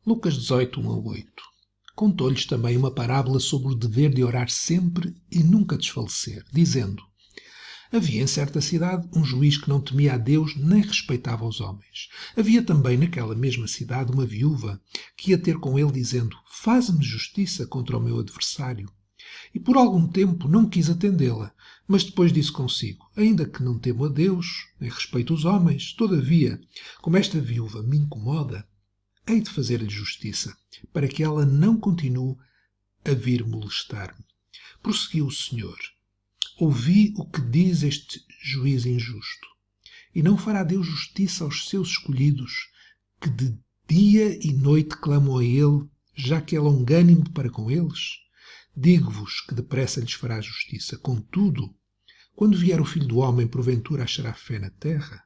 Lucas 18, 1-8. Contou-lhes também uma parábola sobre o dever de orar sempre e nunca desfalecer, dizendo: Havia em certa cidade um juiz que não temia a Deus nem respeitava os homens. Havia também naquela mesma cidade uma viúva que ia ter com ele dizendo: Faze-me justiça contra o meu adversário. E por algum tempo não quis atendê-la, mas depois disse consigo: Ainda que não temo a Deus, nem respeito os homens, todavia, como esta viúva me incomoda, hei de fazer-lhe justiça, para que ela não continue a vir molestar-me. Prosseguiu o Senhor: Ouvi o que diz este juiz injusto. E não fará Deus justiça aos seus escolhidos, que de dia e noite clamam a Ele, já que é longânimo para com eles? Digo-vos que depressa lhes fará justiça. Contudo, quando vier o Filho do Homem, porventura achará fé na terra?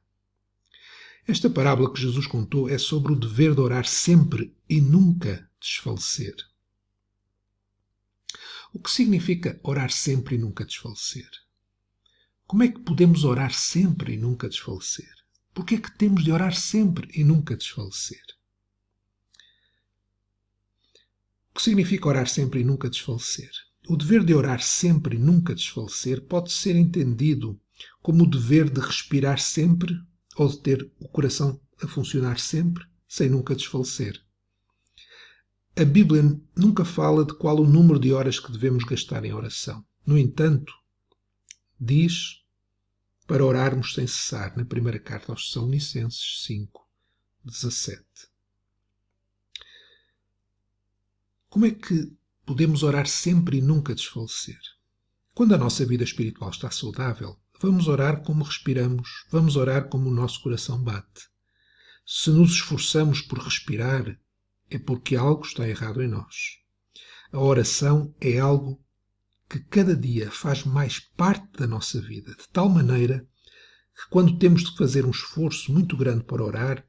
Esta parábola que Jesus contou é sobre o dever de orar sempre e nunca desfalecer. O que significa orar sempre e nunca desfalecer? Como é que podemos orar sempre e nunca desfalecer? Por que é que temos de orar sempre e nunca desfalecer? O que significa orar sempre e nunca desfalecer? O dever de orar sempre e nunca desfalecer pode ser entendido como o dever de respirar sempre ou de ter o coração a funcionar sempre, sem nunca desfalecer. A Bíblia nunca fala de qual o número de horas que devemos gastar em oração. No entanto, diz para orarmos sem cessar, na primeira carta aos Tessalonicenses 5:17. Como é que podemos orar sempre e nunca desfalecer? Quando a nossa vida espiritual está saudável, vamos orar como respiramos, vamos orar como o nosso coração bate. Se nos esforçamos por respirar, é porque algo está errado em nós. A oração é algo que cada dia faz mais parte da nossa vida, de tal maneira que quando temos de fazer um esforço muito grande para orar,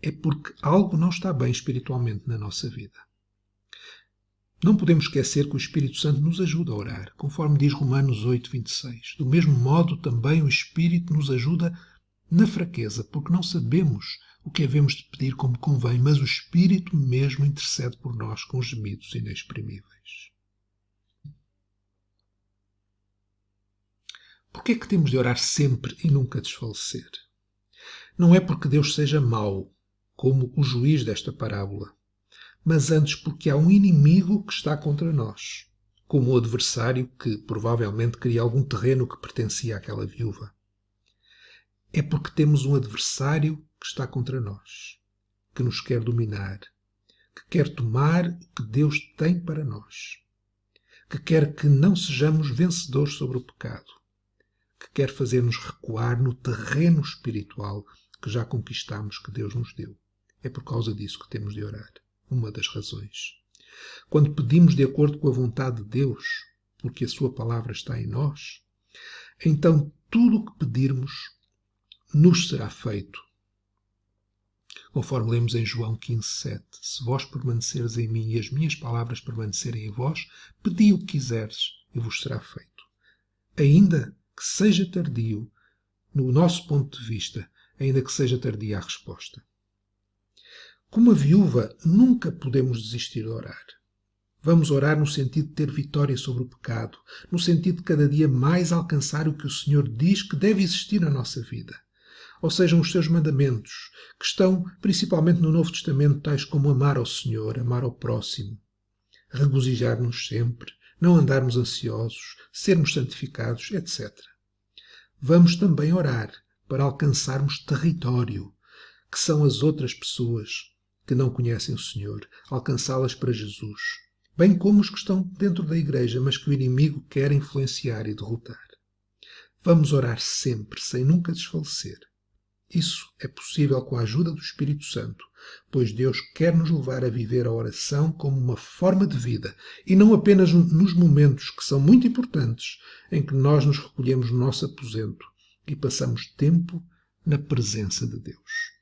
é porque algo não está bem espiritualmente na nossa vida. Não podemos esquecer que o Espírito Santo nos ajuda a orar, conforme diz Romanos 8:26. Do mesmo modo, também o Espírito nos ajuda na fraqueza, porque não sabemos o que havemos de pedir como convém, mas o Espírito mesmo intercede por nós com gemidos inexprimíveis. Por que é que temos de orar sempre e nunca desfalecer? Não é porque Deus seja mau, como o juiz desta parábola, mas antes porque há um inimigo que está contra nós, como o adversário que provavelmente queria algum terreno que pertencia àquela viúva. É porque temos um adversário que está contra nós, que nos quer dominar, que quer tomar o que Deus tem para nós, que quer que não sejamos vencedores sobre o pecado, que quer fazer-nos recuar no terreno espiritual que já conquistamos, que Deus nos deu. É por causa disso que temos de orar. Uma das razões. Quando pedimos de acordo com a vontade de Deus, porque a sua palavra está em nós, então tudo o que pedirmos nos será feito. Conforme lemos em João 15:7, se vós permaneceres em mim e as minhas palavras permanecerem em vós, pedi o que quiseres e vos será feito. Ainda que seja tardio, no nosso ponto de vista, ainda que seja tardia a resposta. Como a viúva, nunca podemos desistir de orar. Vamos orar no sentido de ter vitória sobre o pecado, no sentido de cada dia mais alcançar o que o Senhor diz que deve existir na nossa vida. Ou sejam os seus mandamentos, que estão principalmente no Novo Testamento, tais como amar ao Senhor, amar ao próximo, regozijar-nos sempre, não andarmos ansiosos, sermos santificados, etc. Vamos também orar para alcançarmos território, que são as outras pessoas que não conhecem o Senhor, alcançá-las para Jesus, bem como os que estão dentro da igreja, mas que o inimigo quer influenciar e derrotar. Vamos orar sempre, sem nunca desfalecer. Isso é possível com a ajuda do Espírito Santo, pois Deus quer nos levar a viver a oração como uma forma de vida, e não apenas nos momentos que são muito importantes, em que nós nos recolhemos no nosso aposento e passamos tempo na presença de Deus.